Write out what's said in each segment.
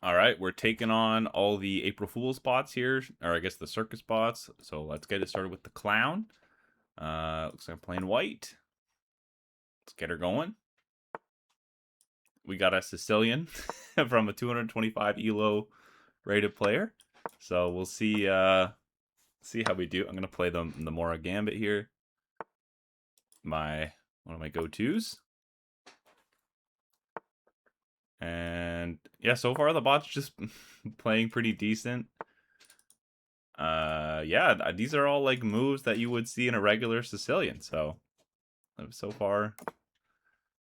All right, we're taking on all the April Fool's bots here, or I guess the Circus bots. So let's get it started with the clown. Looks like I'm playing white. Let's get her going. We got a Sicilian from a 225 elo rated player. So we'll see see how we do. I'm gonna play the Mora Gambit here. One of my go-tos. And yeah, so far the bot's just playing pretty decent. Yeah, these are all like moves that you would see in a regular Sicilian. So far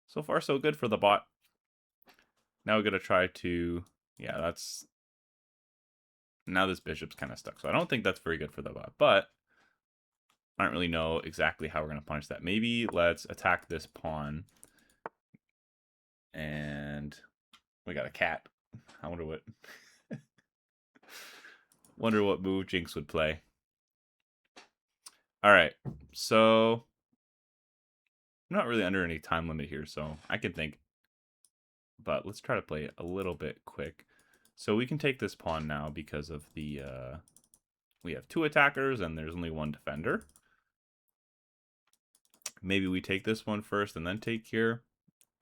so good for the bot. Now we're gonna try to, yeah, that's, now this bishop's kind of stuck. So I don't think that's very good for the bot, but I don't really know exactly how we're gonna punish that. Maybe let's attack this pawn. And we got a cat. I wonder what move Jinx would play. All right, so I'm not really under any time limit here, so I can think. But let's try to play it a little bit quick. So we can take this pawn now because of the we have two attackers and there's only one defender. Maybe we take this one first and then take here.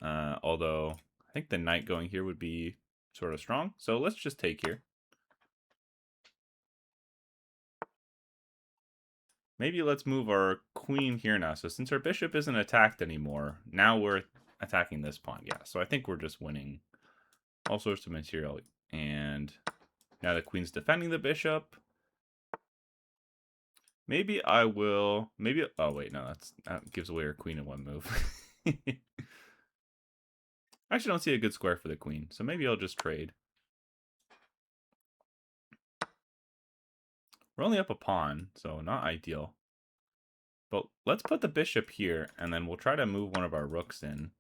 Although I think the knight going here would be sort of strong. So let's just take here. Maybe let's move our queen here now. So since our bishop isn't attacked anymore, now we're attacking this pawn. Yeah, so I think we're just winning all sorts of material. And now the queen's defending the bishop. Maybe I will, oh wait, no, that gives away our queen in one move. I actually don't see a good square for the queen, so maybe I'll just trade. We're only up a pawn, so not ideal. But let's put the bishop here, and then we'll try to move one of our rooks in.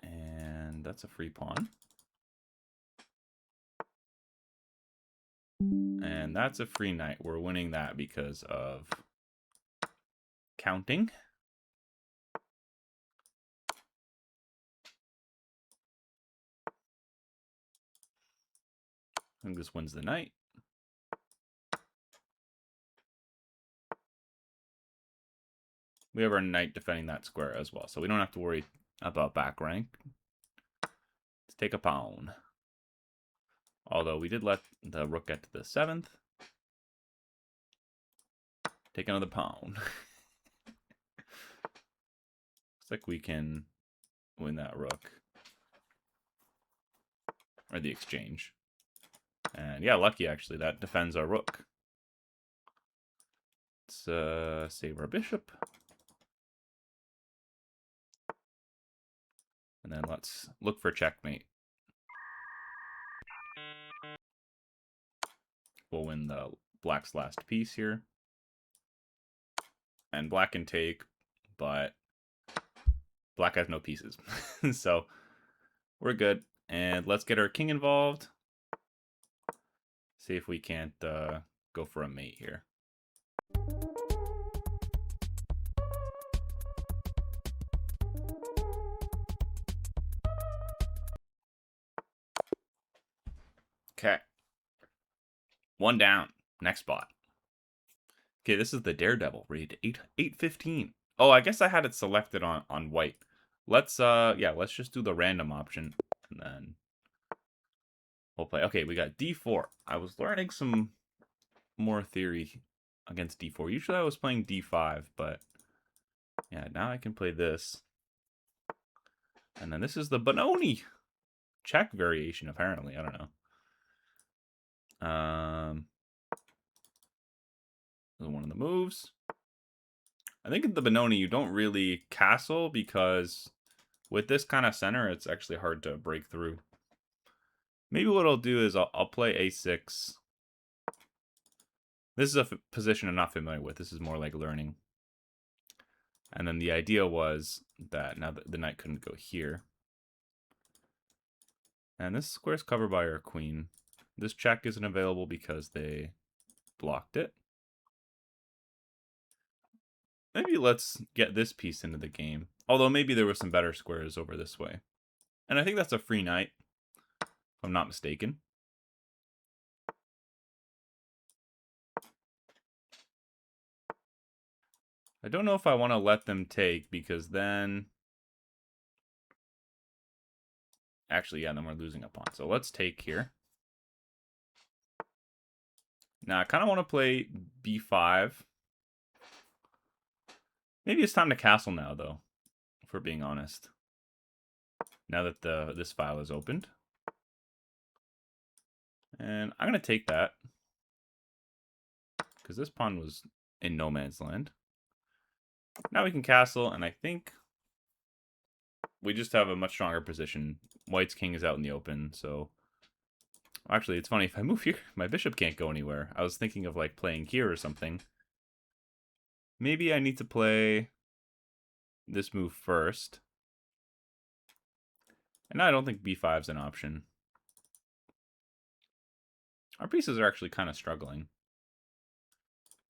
And that's a free pawn. And that's a free knight. We're winning that because of counting. I think this wins the knight. We have our knight defending that square as well, so we don't have to worry about back rank. Let's take a pawn. Although we did let the rook get to the 7th. Take another pawn. Looks like we can win that rook. Or the exchange. And yeah, lucky actually. That defends our rook. Let's save our bishop. And then let's look for checkmate. We'll win the black's last piece here. And black can take, but black has no pieces. So we're good. And let's get our king involved. See if we can't go for a mate here. Okay. One down. Next spot. Okay, this is the Daredevil, rated 815. Oh, I guess I had it selected on white. Let's let's just do the random option and then we'll play. Okay, we got D4. I was learning some more theory against D4. Usually I was playing D5, but yeah, now I can play this. And then this is the Benoni check variation, apparently. I don't know. This is one of the moves. I think in the Benoni you don't really castle because with this kind of center, it's actually hard to break through. Maybe what I'll do is I'll play A6. This is a position I'm not familiar with. This is more like learning. And then the idea was that now the knight couldn't go here. And this square is covered by our queen. This check isn't available because they blocked it. Maybe let's get this piece into the game. Although maybe there were some better squares over this way. And I think that's a free knight. if I'm not mistaken. I don't know if I want to let them take, because then... Actually, yeah, then we're losing a pawn. So let's take here. Now, I kind of want to play b5. Maybe it's time to castle now, though, if we're being honest. Now that this file is opened. And I'm going to take that, because this pawn was in no man's land. Now we can castle, and I think we just have a much stronger position. White's king is out in the open, so... Actually, it's funny, if I move here, my bishop can't go anywhere. I was thinking of, like, playing here or something. Maybe I need to play this move first. And I don't think b5 is an option. Our pieces are actually kind of struggling.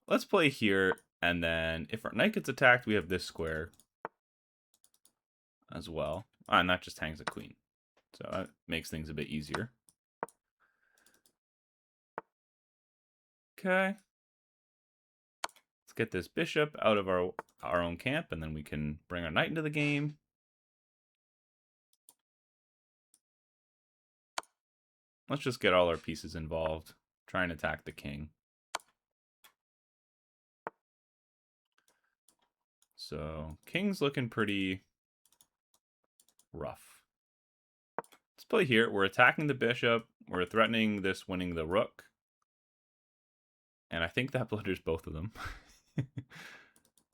Let's play here, and then if our knight gets attacked, we have this square as well. And that just hangs a queen. So that makes things a bit easier. Okay. Let's get this bishop out of our own camp, and then we can bring our knight into the game. Let's just get all our pieces involved. Try and attack the king. So, king's looking pretty rough. Let's play here. We're attacking the bishop. We're threatening this winning the rook. And I think that blunders both of them.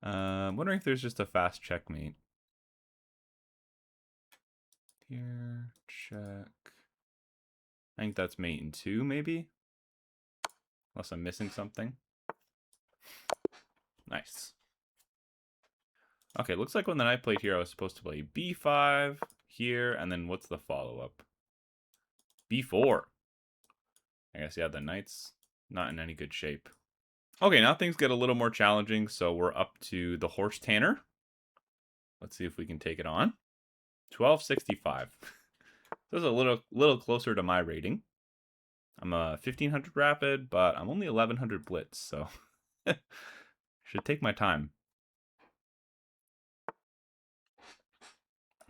I'm wondering if there's just a fast checkmate. Here, check. I think that's mate in 2, maybe? Unless I'm missing something. Nice. Okay, looks like when the knight played here, I was supposed to play b5 here, and then what's the follow-up? b4. I guess, yeah, the knight's not in any good shape. Okay, now things get a little more challenging, so we're up to the Horse Tamer. Let's see if we can take it on. 1265. This is a little closer to my rating. I'm a 1500 rapid, but I'm only 1100 blitz, so should take my time.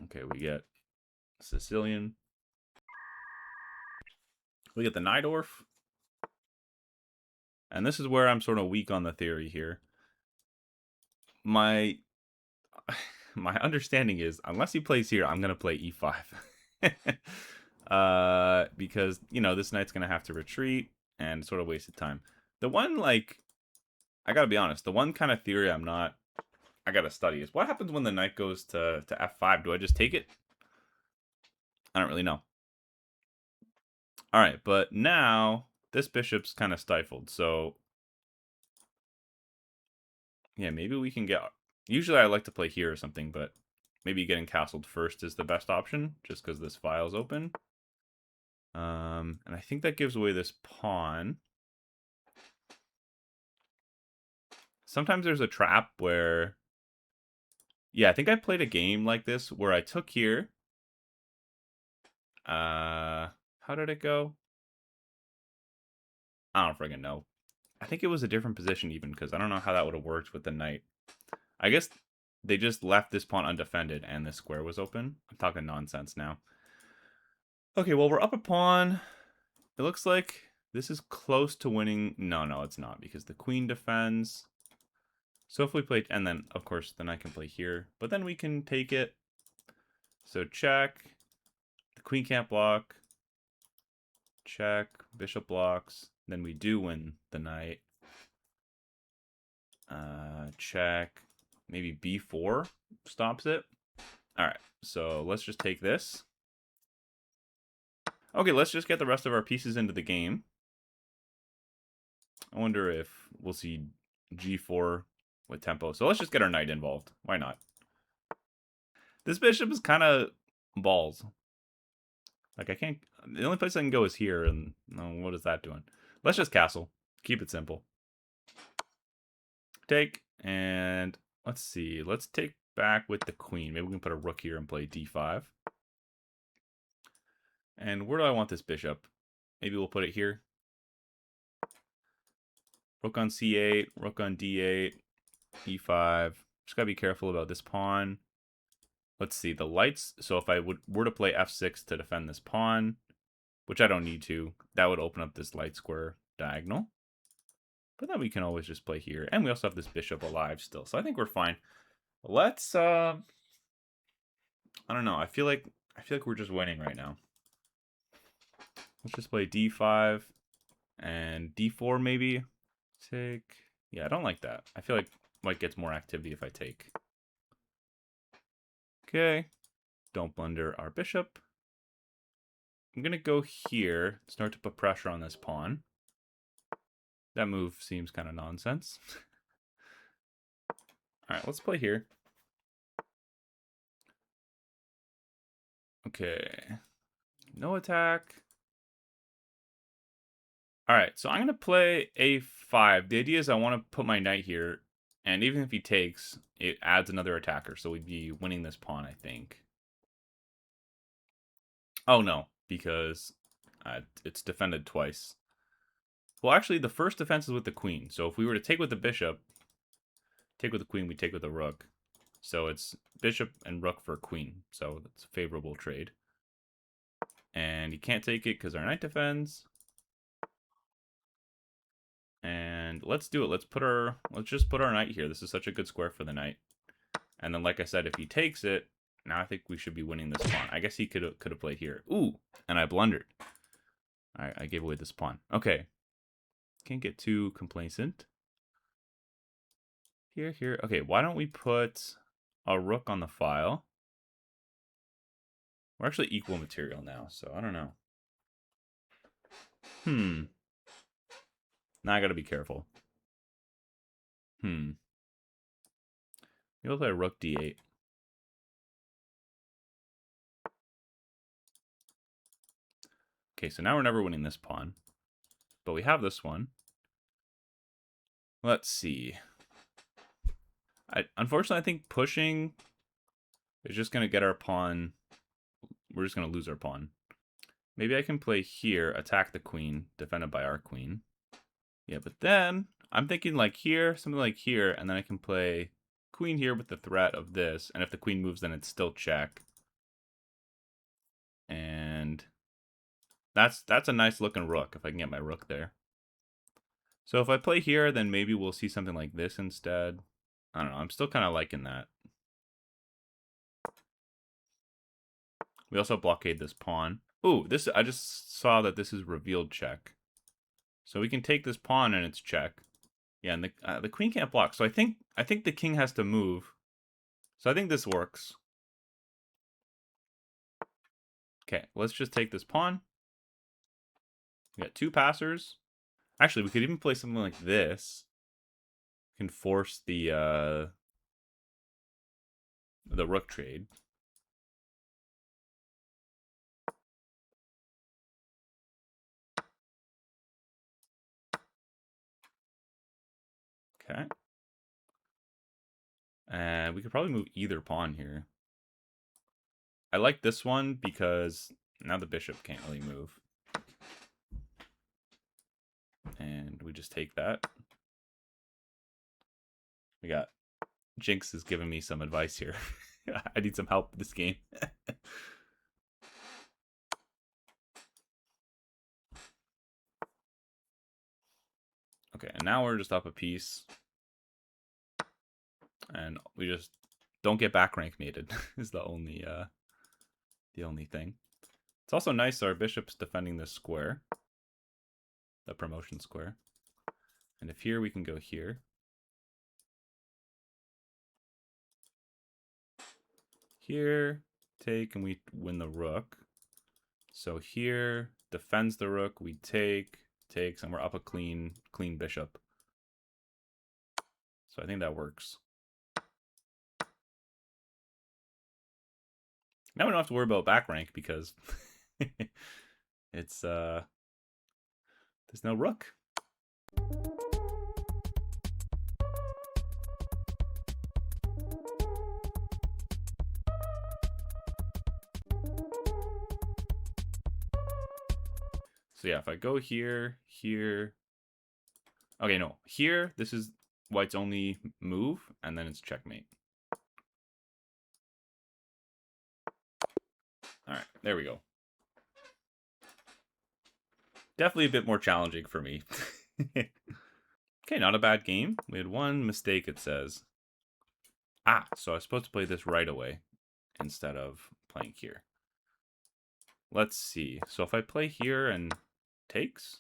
Okay, we get Sicilian. We get the Najdorf. And this is where I'm sort of weak on the theory here. My understanding is, unless he plays here, I'm going to play e5. Because, you know, this knight's going to have to retreat, and sort of wasted time. The one, like, I got to be honest, the one kind of theory I got to study is, what happens when the knight goes to f5? Do I just take it? I don't really know. All right, but now this bishop's kind of stifled, so yeah, maybe we can get... Usually I like to play here or something, but maybe getting castled first is the best option, just because this file's open. And I think that gives away this pawn. Sometimes there's a trap where... Yeah, I think I played a game like this where I took here. How did it go? I don't friggin' know. I think it was a different position even, because I don't know how that would have worked with the knight. I guess they just left this pawn undefended and this square was open. I'm talking nonsense now. Okay, well, we're up a pawn. It looks like this is close to winning. No, it's not, because the queen defends. So if we play... And then, of course, the knight can play here. But then we can take it. So check. The queen can't block. Check. Bishop blocks. Then we do win the knight. Check. Maybe b4 stops it. All right, so let's just take this. Okay, let's just get the rest of our pieces into the game. I wonder if we'll see g4 with tempo. So let's just get our knight involved. Why not? This bishop is kind of balls. Like, I can't... The only place I can go is here, and what is that doing? Let's just castle. Keep it simple. Take, and let's see. Let's take back with the queen. Maybe we can put a rook here and play d5. And where do I want this bishop? Maybe we'll put it here. Rook on c8, rook on d8, e5. Just gotta be careful about this pawn. Let's see, the lights. So if I were to play f6 to defend this pawn, which I don't need to, that would open up this light square diagonal. But then we can always just play here. And we also have this bishop alive still. So I think we're fine. Let's I don't know. I feel like we're just winning right now. Let's just play d5 and d4 maybe. Take. Yeah, I don't like that. I feel like white gets more activity if I take. Okay. Don't blunder our bishop. I'm going to go here, start to put pressure on this pawn. That move seems kind of nonsense. All right, let's play here. Okay. No attack. All right, so I'm going to play a5. The idea is I want to put my knight here, and even if he takes, it adds another attacker, so we'd be winning this pawn, I think. Oh, no, because it's defended twice. Well, actually, the first defense is with the queen, so if we were to take with the bishop, take with the queen, we take with the rook. So it's bishop and rook for queen, so that's a favorable trade. And he can't take it because our knight defends. And let's do it. Let's just put our knight here. This is such a good square for the knight. And then, like I said, if he takes it, now I think we should be winning this pawn. I guess he could have played here. Ooh, and I blundered. I gave away this pawn. Okay. Can't get too complacent. Here. Okay, why don't we put a rook on the file? We're actually equal material now, so I don't know. Now I gotta be careful. Maybe we'll play rook d8. Okay, so now we're never winning this pawn. But we have this one. Let's see. Unfortunately, I think pushing is just going to get our pawn. We're just going to lose our pawn. Maybe I can play here, attack the queen, defended by our queen. Yeah, but then I'm thinking like here, something like here, and then I can play queen here with the threat of this. And if the queen moves, then it's still check. And that's a nice looking rook if I can get my rook there. So if I play here, then maybe we'll see something like this instead. I don't know. I'm still kind of liking that. We also blockade this pawn. Ooh, I just saw that this is revealed check. So we can take this pawn and it's check. Yeah, and the queen can't block. So I think the king has to move. So I think this works. Okay, let's just take this pawn. We got two passers. Actually, we could even play something like this. We can force the rook trade. Okay. And we could probably move either pawn here. I like this one because now the bishop can't really move. And we just take that. We got Jinx is giving me some advice here. I need some help with this game. Okay, and now we're just up a piece. And we just don't get back rank mated is the only thing. It's also nice our bishop's defending this square. The promotion square. And if here we can go here. Here, take, and we win the rook. So here, defends the rook, we takes, and we're up a clean bishop. So I think that works. Now we don't have to worry about back rank because it's there's no rook. So yeah, if I go here, here. Okay, no. Here, this is white's only move, and then it's checkmate. Alright, there we go. Definitely a bit more challenging for me. Okay, not a bad game. We had one mistake, it says. Ah, so I was supposed to play this right away instead of playing here. Let's see. So if I play here and takes,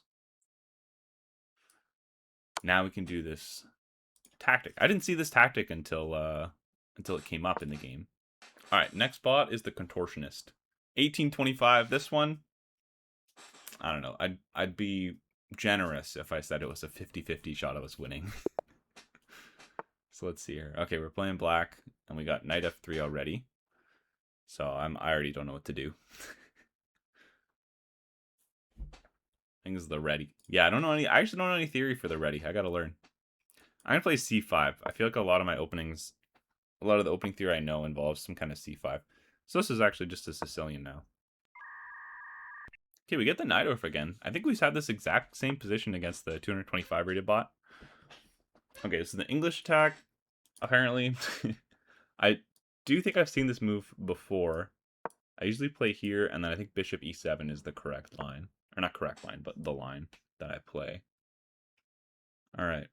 now we can do this tactic. I didn't see this tactic until it came up in the game. All right, next spot is the Contortionist. 1825. This one, I don't know. I'd be generous if I said it was a 50-50 shot of us winning. So let's see here. Okay, we're playing black, and we got knight f3 already. So I already don't know what to do. I think this is the ready. Yeah, I actually don't know any theory for the ready. I gotta learn. I'm gonna play c5. I feel like a lot of the opening theory I know involves some kind of c5. So this is actually just a Sicilian now. Okay, we get the knight off again. I think we've had this exact same position against the 225 rated bot. Okay, this is the English attack, apparently. I do think I've seen this move before. I usually play here, and then I think bishop e7 is the correct line. Or not correct line, but the line that I play. All right.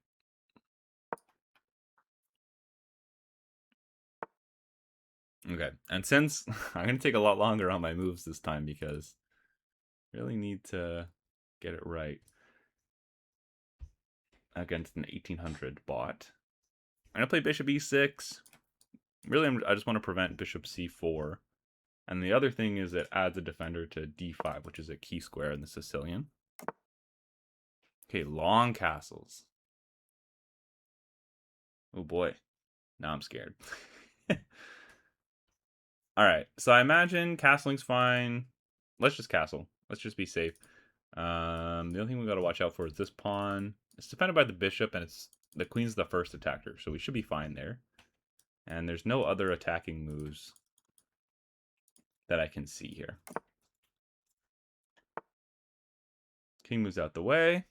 Okay, and since I'm going to take a lot longer on my moves this time because I really need to get it right against an 1800 bot. I'm going to play bishop e6. Really, I just want to prevent bishop c4. And the other thing is it adds a defender to d5, which is a key square in the Sicilian. Okay, long castles. Oh boy, now I'm scared. All right, so I imagine castling's fine. Let's just castle. Let's just be safe. The only thing we got to watch out for is this pawn. It's defended by the bishop, and the queen's the first attacker, so we should be fine there. And there's no other attacking moves that I can see here. King moves out the way.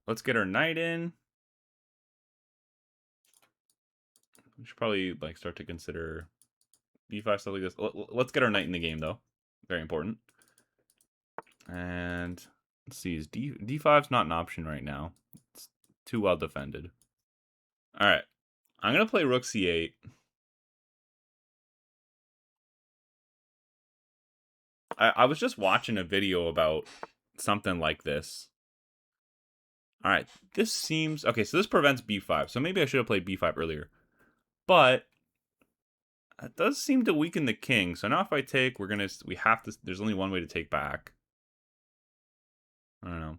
Let's get our knight in. We should probably start to consider b5 stuff like this. Let's get our knight in the game though. Very important. And let's see, is d5's not an option right now. It's too well defended. All right, I'm gonna play rook c8. I was just watching a video about something like this. All right, this seems okay. So this prevents b5. So maybe I should have played b5 earlier, but it does seem to weaken the king. So now if I take, we have to. There's only one way to take back. I don't know.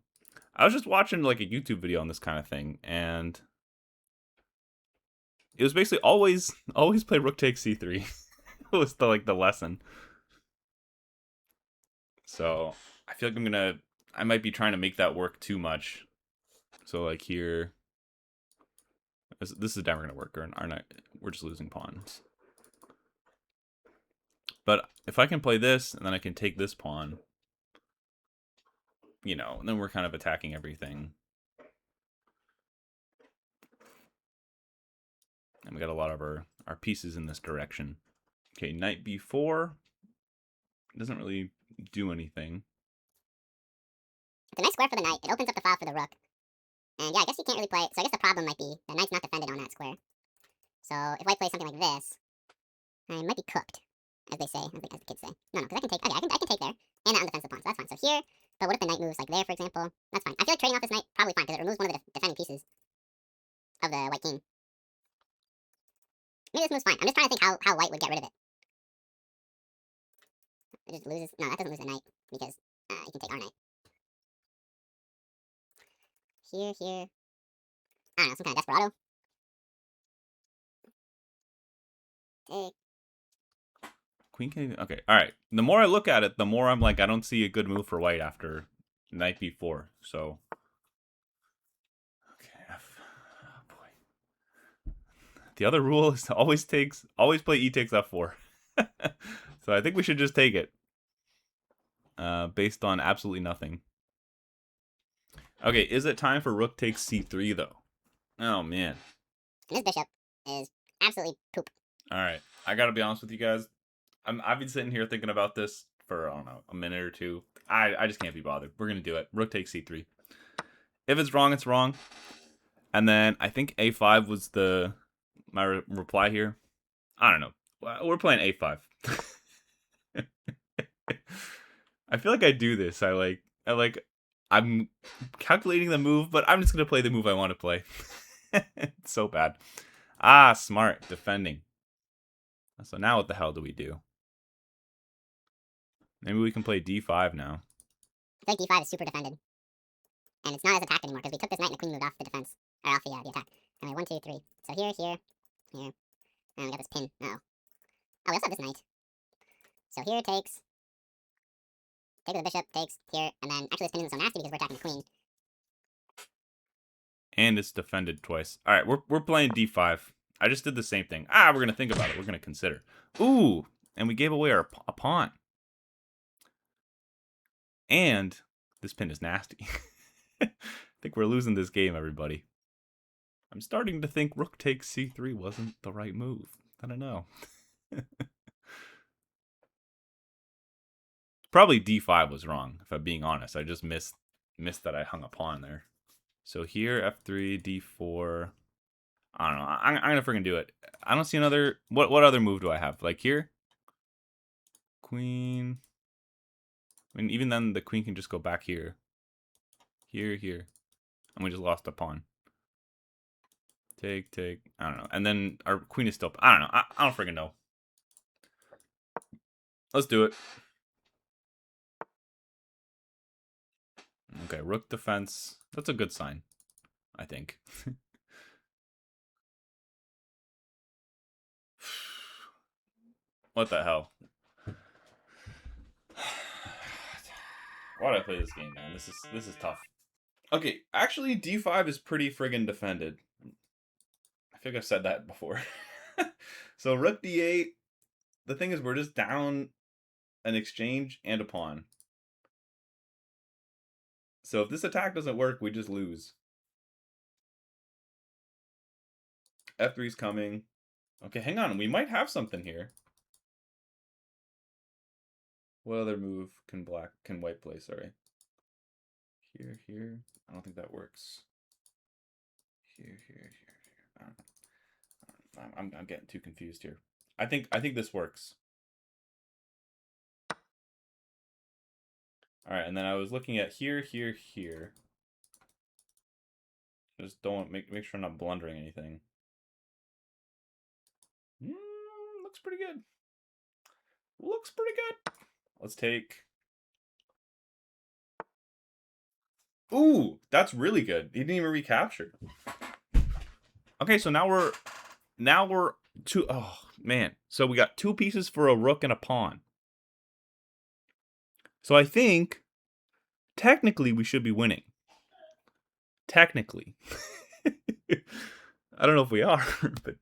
I was just watching like a YouTube video on this kind of thing, and it was basically always play rook takes c3. It was the lesson. So I feel like I might be trying to make that work too much. So like here, this is never gonna work. We're just losing pawns. But if I can play this and then I can take this pawn, and then we're kind of attacking everything. And we got a lot of our pieces in this direction. Okay, knight b4 doesn't really do anything. It's a nice square for the knight. It opens up the file for the rook. And yeah, I guess you can't really play it. So I guess the problem might be the knight's not defended on that square. So if white plays something like this, I might be cooked, as they say, as the kids say. No, because I can take. Okay, I can take there, and that undefends the pawn, so that's fine. So here, but what if the knight moves like there, for example? That's fine. I feel like trading off this knight probably fine because it removes one of the defending pieces of the white king. Maybe this move's fine. I'm just trying to think how white would get rid of it. It just loses. No, that doesn't lose the knight because you can take our knight. Here. I don't know, some kind of desperado. Take. Queen king. Okay, all right. The more I look at it, the more I'm like, I don't see a good move for white after knight b4. So, okay. Oh boy. The other rule is to always play e takes f4. So I think we should just take it. based on absolutely nothing. Okay, is it time for rook takes c3 though? Oh man. And this bishop is absolutely poop. All right, I gotta be honest with you guys. I've been sitting here thinking about this for I don't know a minute or two. I just can't be bothered. We're gonna do it. Rook takes c3. If it's wrong, it's wrong. And then I think a5 was my reply here. I don't know. We're playing a5. I feel like I do this. I'm calculating the move, but I'm just gonna play the move I want to play. It's so bad. Ah, smart defending. So now what the hell do we do? Maybe we can play d5 now. I feel like d5 is super defended. And it's not as attacked anymore because we took this knight and the queen moved off the defense. Or off the attack. And we 1, 2, 3. So here, here, here. And we got this pin. Uh-oh. Oh, we also have this knight. So here takes. Take with the bishop, takes here, and then actually this pin isn't so nasty because we're attacking the queen. And it's defended twice. All right, we're playing d5. I just did the same thing. We're gonna think about it. We're gonna consider. Ooh, and we gave away a pawn. And this pin is nasty. I think we're losing this game, everybody. I'm starting to think rook takes c3 wasn't the right move. I don't know. Probably d5 was wrong, if I'm being honest. I just missed that I hung a pawn there. So here, f3, d4. I don't know. I'm gonna freaking do it. I don't see another. What other move do I have? Like here, queen. I mean, even then, the queen can just go back here, here, and we just lost a pawn. Take. I don't know. And then our queen is still. I don't know. I don't freaking know. Let's do it. Okay, rook defense. That's a good sign, I think. What the hell? Why did I play this game, man? This is tough. Okay, actually, d5 is pretty friggin' defended. I think I've said that before. So rook d8. The thing is, we're just down an exchange and a pawn. So if this attack doesn't work, we just lose. f3 is coming. Okay, hang on. We might have something here. What other move can white play? Sorry. Here. I don't think that works. Here. I don't know. I'm getting too confused here. I think this works. All right, and then I was looking at here. Just don't make sure I'm not blundering anything. Looks pretty good. Let's take. Ooh, that's really good. He didn't even recapture. Okay, so now we're two. Oh man, so we got 2 pieces for a rook and a pawn. So I think technically we should be winning. Technically. I don't know if we are, but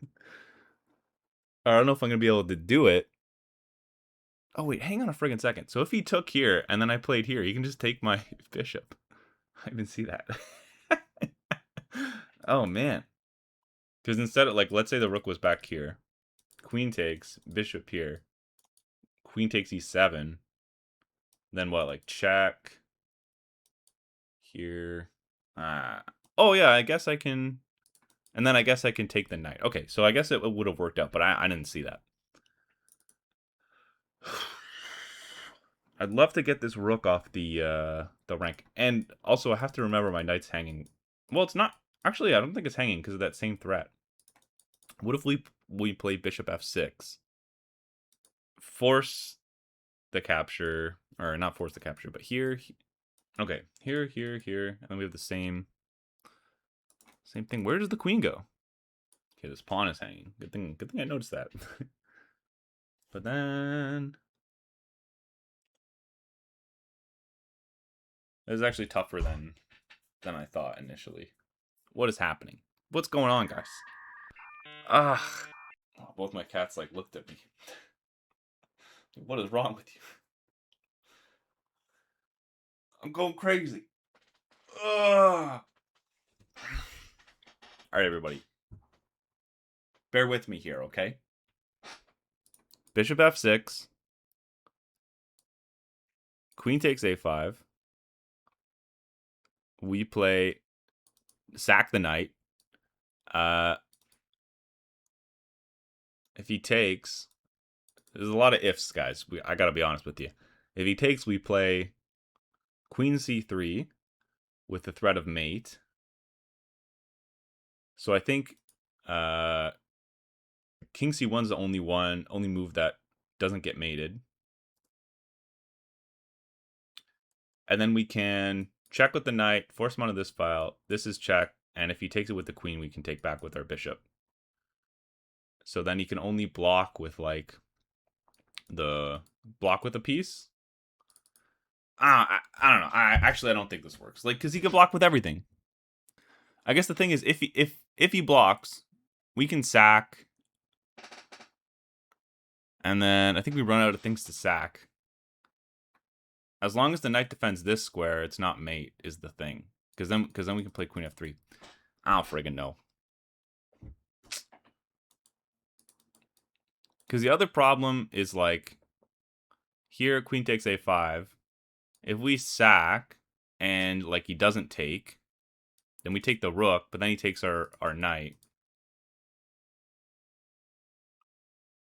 I don't know if I'm gonna be able to do it. Oh wait, hang on a friggin' second. So if he took here and then I played here, he can just take my bishop. I didn't see that. Oh man. Because instead of, like, let's say the rook was back here. Queen takes, bishop here. Queen takes e7. Then what, like check. Here. Oh yeah, I guess I can. And then I guess I can take the knight. Okay, so I guess it would have worked out, but I didn't see that. I'd love to get this rook off the rank. And also I have to remember my knight's hanging. Well, it's not. Actually, I don't think it's hanging because of that same threat. What if we play bishop f6? Force the capture, or not force the capture, but here. Okay, here, and then we have the same thing. Where does the queen go? Okay, this pawn is hanging. Good thing I noticed that. But then it was actually tougher than I thought initially. What is happening? What's going on, guys? Ah, both my cats like looked at me. What is wrong with you? I'm going crazy. Ugh. All right, everybody. Bear with me here, okay? Bishop f6. Queen takes a5. We play sack the knight. If he takes, there's a lot of ifs, guys. I gotta be honest with you. If he takes, we play queen c3 with the threat of mate. So I think king c1 is the only move that doesn't get mated. And then we can check with the knight, force him onto this file. This is check, and if he takes it with the queen, we can take back with our bishop. So then he can only block with like the block with a piece. I don't know. I don't think this works. Like, because he could block with everything. I guess the thing is, if he blocks, we can sack, and then I think we run out of things to sack. As long as the knight defends this square, it's not mate is the thing. Because then we can play queen f3. I don't friggin' know. Because the other problem is like here, queen takes a5. If we sack and like he doesn't take, then we take the rook, but then he takes our knight.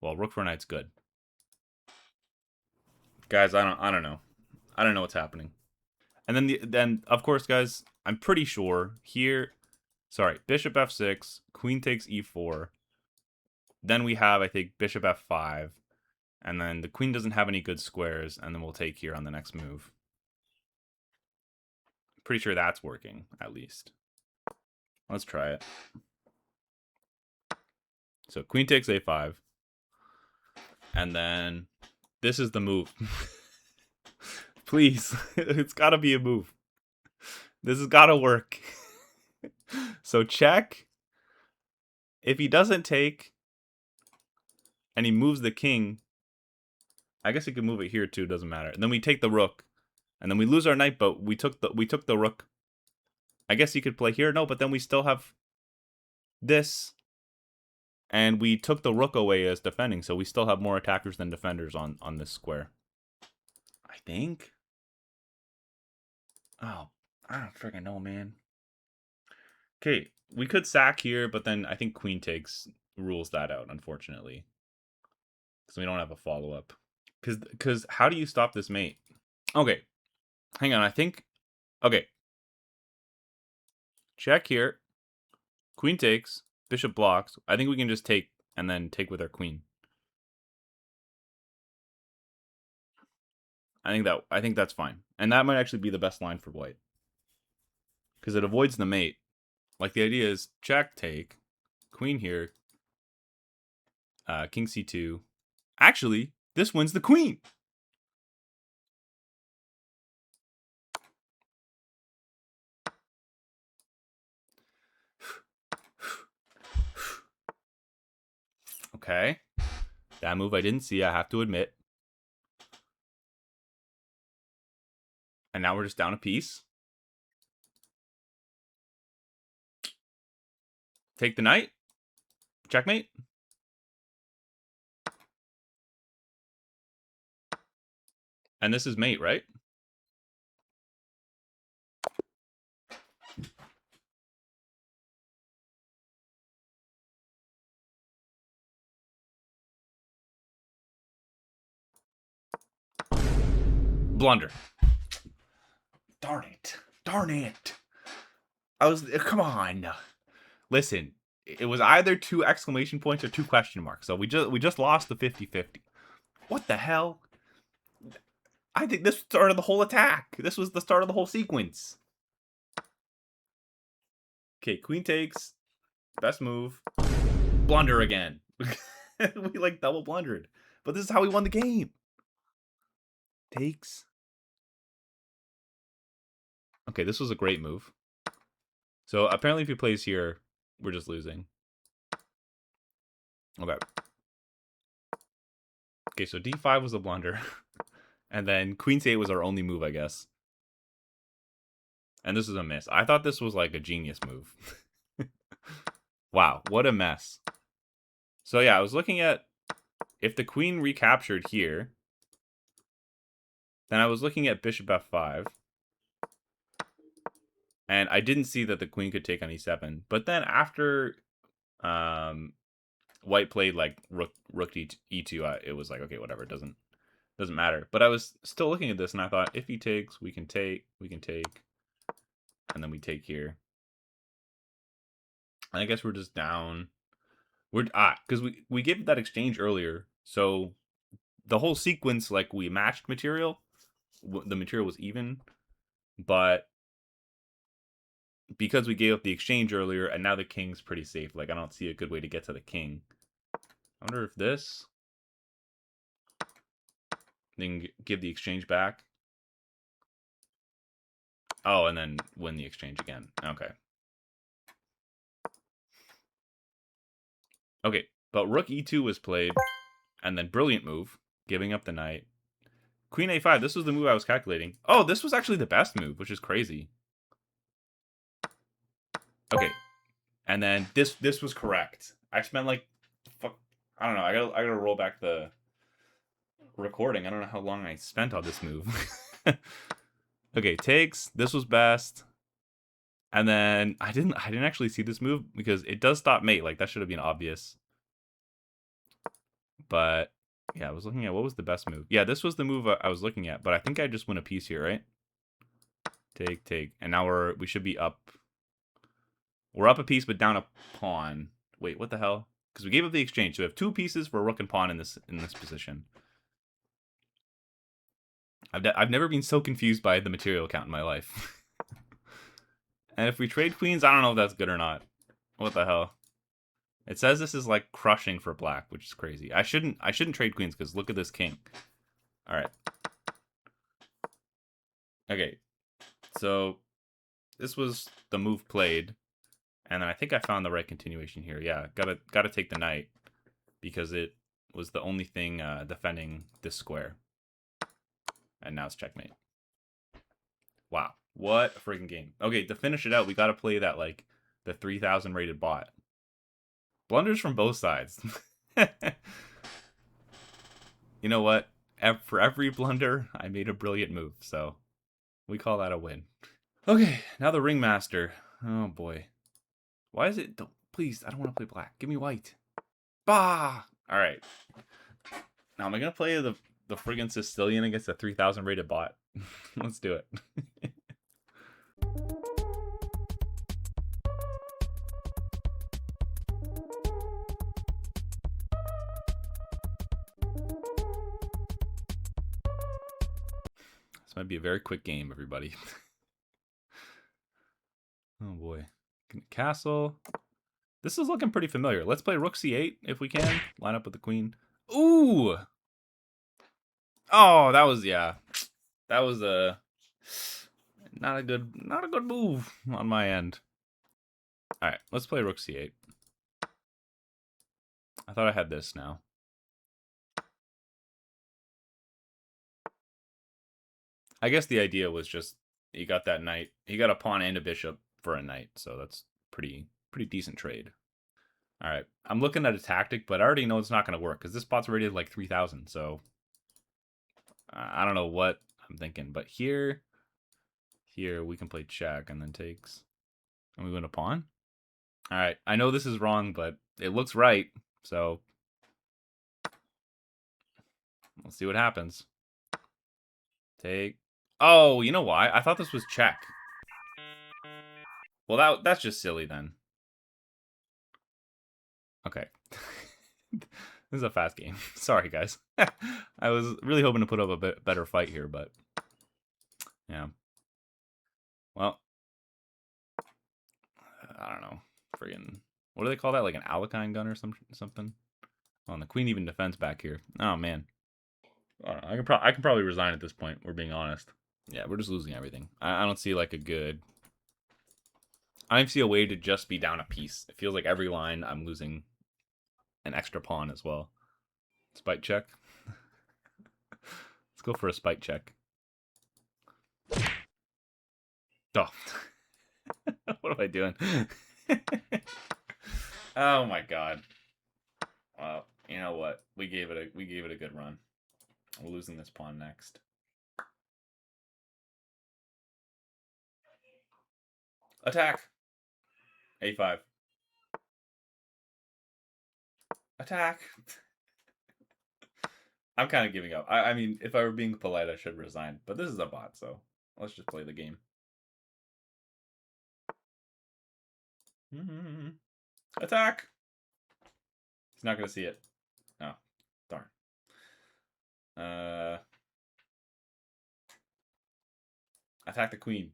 Well, rook for knight's good. Guys, I don't know. I don't know what's happening. And then of course, guys, I'm pretty sure here. Sorry, bishop f6, queen takes e4. Then we have, I think, bishop f5. And then the queen doesn't have any good squares, and then we'll take here on the next move. Pretty sure that's working, at least. Let's try it. So queen takes a5. And then this is the move. Please, it's got to be a move. This has got to work. So check. If he doesn't take and he moves the king, I guess he could move it here too, doesn't matter. And then we take the rook. And then we lose our knight, but we took the rook. I guess he could play here. No, but then we still have this. And we took the rook away as defending, so we still have more attackers than defenders on this square. I think. Oh, I don't freaking know, man. Okay, we could sack here, but then I think queen takes rules that out, unfortunately. So we don't have a follow-up. Because how do you stop this mate? Okay, hang on, I think... Okay. Check here. Queen takes. Bishop blocks. I think we can just take and then take with our queen. I think that's fine. And that might actually be the best line for white. Because it avoids the mate. Like the idea is check, take, queen here, king c2. Actually, this wins the queen. Okay. That move I didn't see, I have to admit. And now we're just down a piece. Take the knight. Checkmate. And this is mate, right? Blunder. Darn it. Darn it. Come on. Listen, it was either 2 exclamation points or 2 question marks. So we just lost the 50-50. What the hell? I think this started the whole attack. This was the start of the whole sequence. Okay, queen takes. Best move. Blunder again. We like double blundered. But this is how we won the game. Takes. Okay, this was a great move. So apparently if he plays here, we're just losing. Okay. Okay, so d5 was a blunder. And then queen c8 was our only move, I guess. And this is a miss. I thought this was like a genius move. Wow, what a mess. So yeah, I was looking at if the queen recaptured here, then I was looking at bishop f5. And I didn't see that the queen could take on e7. But then after white played like rook e2, it was like, okay, whatever, it doesn't matter. But I was still looking at this and I thought, if he takes, we can take, and then we take here. And I guess we're just down. Because we gave that exchange earlier, so the whole sequence, like, we matched material. The material was even, but because we gave up the exchange earlier, and now the king's pretty safe. Like, I don't see a good way to get to the king. I wonder if this, then give the exchange back. Oh, and then win the exchange again. Okay. Okay, but rook e2 was played, and then brilliant move, giving up the knight. Queen a5, this was the move I was calculating. Oh, this was actually the best move, which is crazy. Okay, and then this was correct. I spent like, I don't know. I gotta roll back the recording. I don't know how long I spent on this move. Okay, takes. This was best. And then I didn't actually see this move because it does stop mate. Like, that should have been obvious. But yeah, I was looking at what was the best move. Yeah, this was the move I was looking at, but I think I just win a piece here, right? Take. And now we should be up. We're up a piece, but down a pawn. Wait, what the hell? Because we gave up the exchange. So we have 2 pieces for rook and pawn in this position. I've never been so confused by the material count in my life. And if we trade queens, I don't know if that's good or not. What the hell? It says this is like crushing for black, which is crazy. I shouldn't trade queens because look at this king. All right. Okay. So this was the move played, and then I think I found the right continuation here. Yeah, gotta take the knight because it was the only thing defending this square. And now it's checkmate. Wow, what a freaking game. Okay, to finish it out, we gotta play that, like, the 3,000 rated bot. Blunders from both sides. You know what? For every blunder, I made a brilliant move, so we call that a win. Okay, now the Ringmaster. Oh boy. Why is it... Please, I don't want to play black. Give me white. Bah! Alright. Now, am I going to play the friggin' Sicilian against a 3,000 rated bot? Let's do it. This might be a very quick game, everybody. Oh boy. Castle. This is looking pretty familiar. Let's play rook c8 if we can. Line up with the queen. Ooh! Oh, that was, yeah. That was not a good move on my end. All right, let's play rook c8. I thought I had this now. I guess the idea was just he got that knight. He got a pawn and a bishop for a knight, so that's pretty decent trade. All right, I'm looking at a tactic, but I already know it's not going to work because this spot's rated like 3,000. So I don't know what I'm thinking, but here we can play check and then takes, and we win a pawn. All right, I know this is wrong, but it looks right. So we'll see what happens. Take. Oh, you know why? I thought this was check. Well, that's just silly then. Okay. This is a fast game. Sorry, guys. I was really hoping to put up a better fight here, but yeah. Well, I don't know. Friggin', what do they call that? Like an Alakine gun or something? Oh, and the queen even defends back here. Oh man. I don't know. I can probably resign at this point. We're being honest. Yeah, we're just losing everything. I don't see like a good. I don't see a way to just be down a piece. It feels like every line I'm losing an extra pawn as well. Spike check. Let's go for a spike check. Oh. What am I doing? Oh my god. Well, you know what? We gave it a good run. We're losing this pawn next. Attack. A5. Attack. I'm kind of giving up. I mean, if I were being polite, I should resign. But this is a bot, so let's just play the game. Attack. He's not gonna see it. Oh, darn. Attack the queen.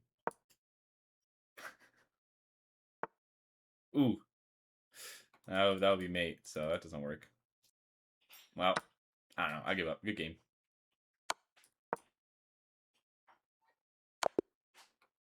Ooh. That would be mate, so that doesn't work. Well, I don't know. I give up. Good game.